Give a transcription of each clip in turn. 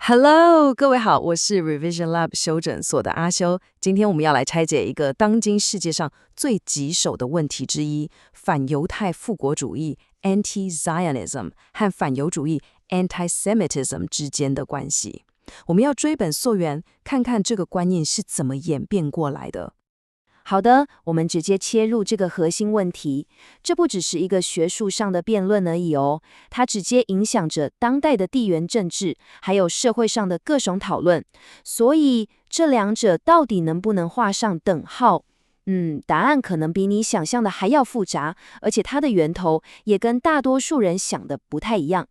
Hello， 各位好，我是 Revision Lab 修整所的阿修。今天我们要來拆解一個當今世界上最棘手的問題之一——反猶太復國主義 （Anti-Zionism） 和反猶主義 （Anti-Semitism） 之間的關係。我們要追本溯源，看看這個觀念是怎麼演變過來的。好的，我們直接切入這個核心問題。這不只是一個學術上的辯論而已哦，它直接影響着當代的地緣政治，還有社會上的各種討論。所以，這兩者到底能不能畫上等號？答案可能比你想象的還要複雜，而且它的源頭也跟大多數人想的不太一樣。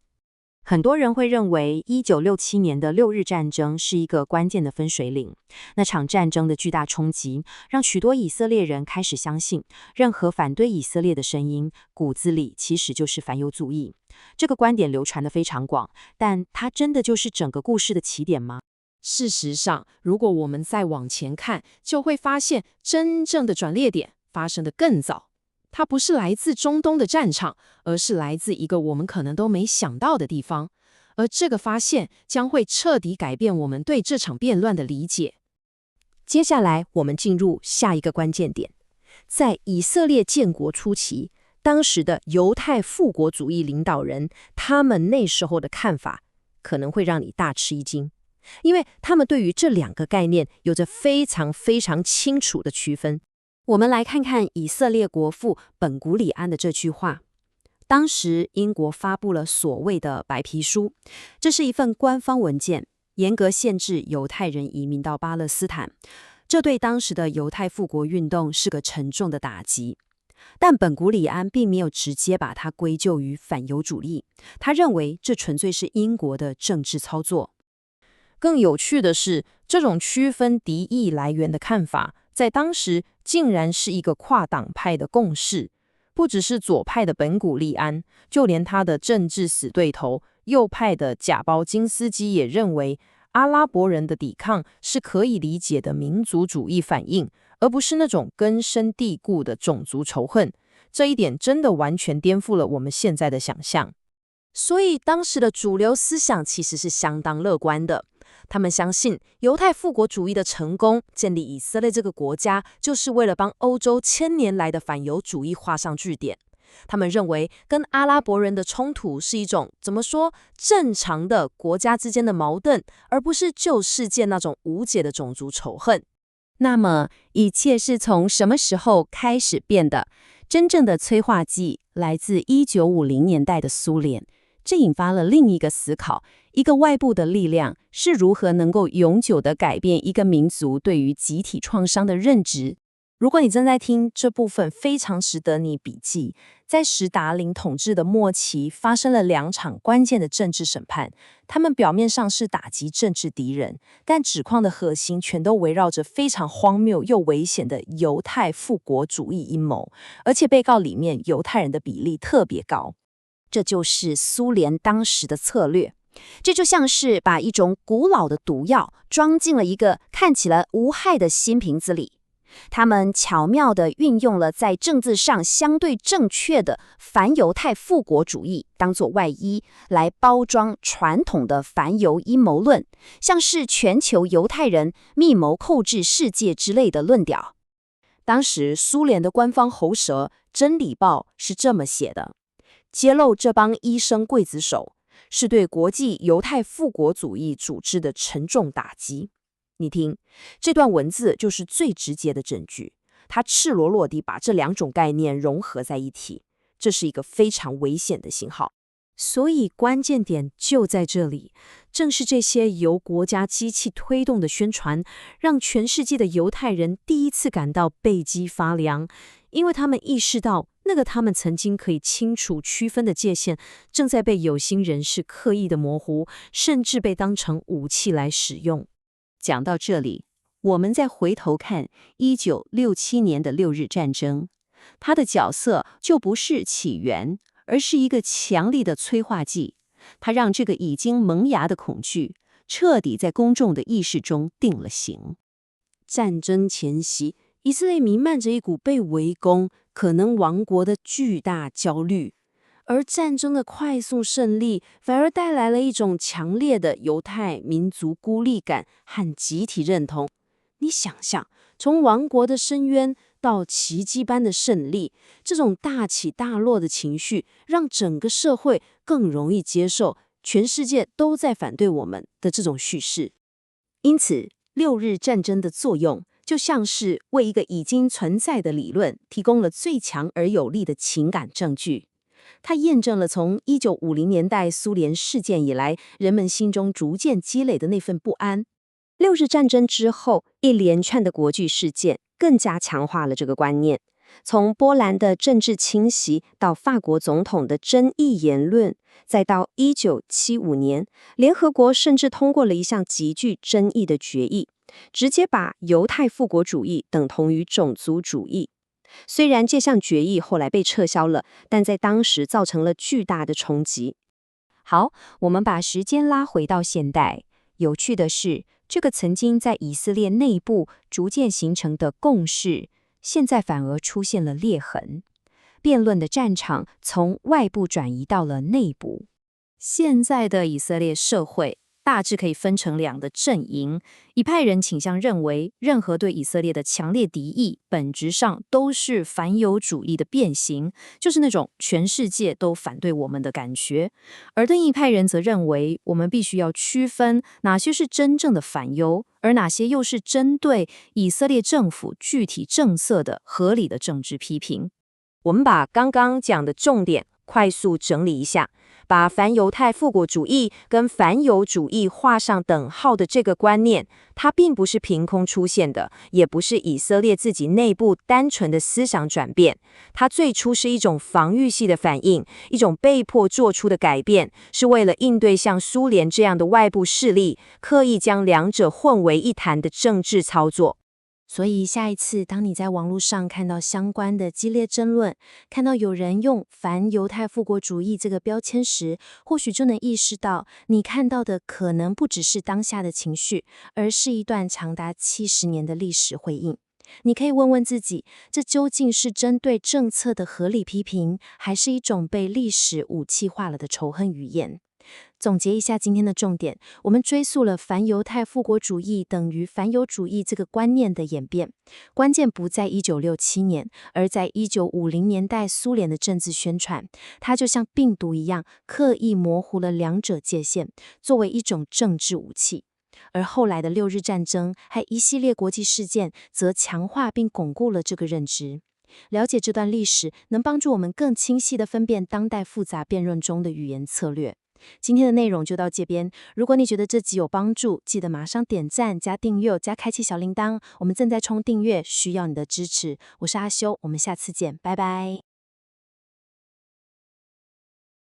很多人會認為1967年的六日戰爭是一個關鍵的分水嶺。那場戰爭的巨大衝擊，讓許多以色列人開始相信，任何反對以色列的聲音，骨子裡其實就是反猶主義。這個觀點流傳得非常廣，但它真的就是整個故事的起點嗎？事實上，如果我們再往前看，就會發現真正的轉捩點發生得更早。它不是來自中東的戰場，而是來自一個我們可能都沒想到的地方。而這個發現將會徹底改變我們對這場辯論的理解。接下來，我們進入下一個關鍵點。在以色列建國初期，當時的猶太復國主義領導人，他們那時候的看法可能會讓你大吃一驚，因為他們對於這兩個概念有着非常清楚的區分。我們來看看以色列國父本古里安的這句話。當時英國發布了所謂的白皮書，這是一份官方文件，嚴格限制猶太人移民到巴勒斯坦。這對當時的猶太復國運動是個沉重的打擊。但本古里安並沒有直接把它歸咎於反猶主義，他認為這純粹是英國的政治操作。更有趣的是，這種區分敵意來源的看法，在當時竟然是一個跨黨派的共識。不只是左派的本古利安，就連他的政治死對頭右派的賈包金斯基也認為，阿拉伯人的抵抗是可以理解的民族主義反應，而不是那種根深蒂固的種族仇恨。這一點真的完全顛覆了我們現在的想象。所以當時的主流思想其實是相當樂觀的。他們相信猶太復國主義的成功，建立以色列這個國家，就是為了幫歐洲千年來的反猶主義畫上句點。他們認為跟阿拉伯人的衝突是一種正常的國家之間的矛盾，而不是舊世界那種無解的種族仇恨。那麼一切是從什麼時候開始變的？真正的催化劑來自1950年代的蘇聯。這引發了另一個思考：一個外部的力量是如何能夠永久地改變一個民族對於集體創傷的認知？如果你正在聽這部分，非常值得你筆記。在史達林統治的末期，發生了兩場關鍵的政治審判。他們表面上是打擊政治敵人，但指控的核心全都圍繞着非常荒謬又危險的猶太復國主義陰謀，而且被告裡面猶太人的比例特別高。這就是蘇聯當時的策略，這就像是把一種古老的毒藥裝進了一個看起來無害的新瓶子裡。他們巧妙地運用了在政治上相對正確的反猶太復國主義當作外衣，來包裝傳統的反猶陰謀論，像是全球猶太人密謀控制世界之類的論調。當時蘇聯的官方喉舌《真理報》是這麼寫的：揭露這幫醫生劊子手，是對國際猶太復國主義組織的沉重打擊。你聽，這段文字就是最直接的證據，它赤裸裸地把這兩種概念融合在一起，這是一個非常危險的信號。所以關鍵點就在這裡，正是這些由國家機器推動的宣傳，讓全世界的猶太人第一次感到背脊發涼，因為他們意識到，那個他們曾經可以清楚區分的界限，正在被有心人士刻意的模糊，甚至被當成武器來使用。講到這裡，我們再回頭看1967年的六日戰爭，它的角色就不是起源，而是一個強力的催化劑。它讓這個已經萌芽的恐懼，徹底在公眾的意識中定了型。戰爭前夕，以色列彌漫着一股被圍攻、可能亡國的巨大焦慮。而戰爭的快速勝利反而帶來了一種強烈的猶太民族孤立感和集體認同。你想象，從亡國的深淵到奇蹟般的勝利，這種大起大落的情緒，讓整個社會更容易接受全世界都在反對我們的這種敘事。因此，六日戰爭的作用，就像是為一個已經存在的理論提供了最強而有力的情感證據。它驗證了從1950年代蘇聯事件以來，人們心中逐漸積累的那份不安。六日戰爭之後，一連串的國際事件更加強化了這個觀念。從波蘭的政治清洗到法國總統的爭議言論，再到1975年，聯合國甚至通過了一項極具爭議的決議，直接把猶太復國主義等同於種族主義。雖然這項決議後來被撤銷了，但在當時造成了巨大的衝擊。好，我們把時間拉回到現代。有趣的是，這個曾經在以色列內部逐漸形成的共識，現在反而出現了裂痕。辯論的戰場從外部轉移到了內部。現在的以色列社會大致可以分成兩個陣營，一派人傾向認為，任何對以色列的強烈敵意，本質上都是反猶主義的變形，就是那種全世界都反對我們的感覺。而另一派人則認為，我們必須要區分哪些是真正的反猶，而哪些又是針對以色列政府具體政策的合理的政治批評。我們把剛剛講的重點快速整理一下，把反猶太復國主義跟反猶主義畫上等號的這個觀念，它並不是憑空出現的，也不是以色列自己內部單純的思想轉變，它最初是一種防禦性的反應，一種被迫做出的改變，是為了應對像蘇聯這樣的外部勢力，刻意將兩者混為一談的政治操作。所以下一次當你在網絡上看到相關的激烈爭論，看到有人用反猶太復國主義這個標籤時，或許就能意識到，你看到的可能不只是當下的情緒，而是一段長達70年的歷史回應。你可以問問自己，這究竟是針對政策的合理批評，還是一種被歷史武器化了的仇恨語言？總結一下今天的重點，我們追溯了反猶太復國主義等於反猶主義這個觀念的演變，關鍵不在1967年，而在1950年代蘇聯的政治宣傳，它就像病毒一樣，刻意模糊了兩者界限，作為一種政治武器。而後來的六日戰爭和一系列國際事件，則強化並鞏固了這個認知。了解這段歷史，能幫助我們更清晰地分辨當代複雜辯論中的語言策略。今天的內容就到這邊。如果你覺得這集有幫助，記得馬上點讚、加訂閱、加開啟小鈴鐺。我們正在衝訂閱，需要你的支持。我是阿修，我們下次見，拜拜。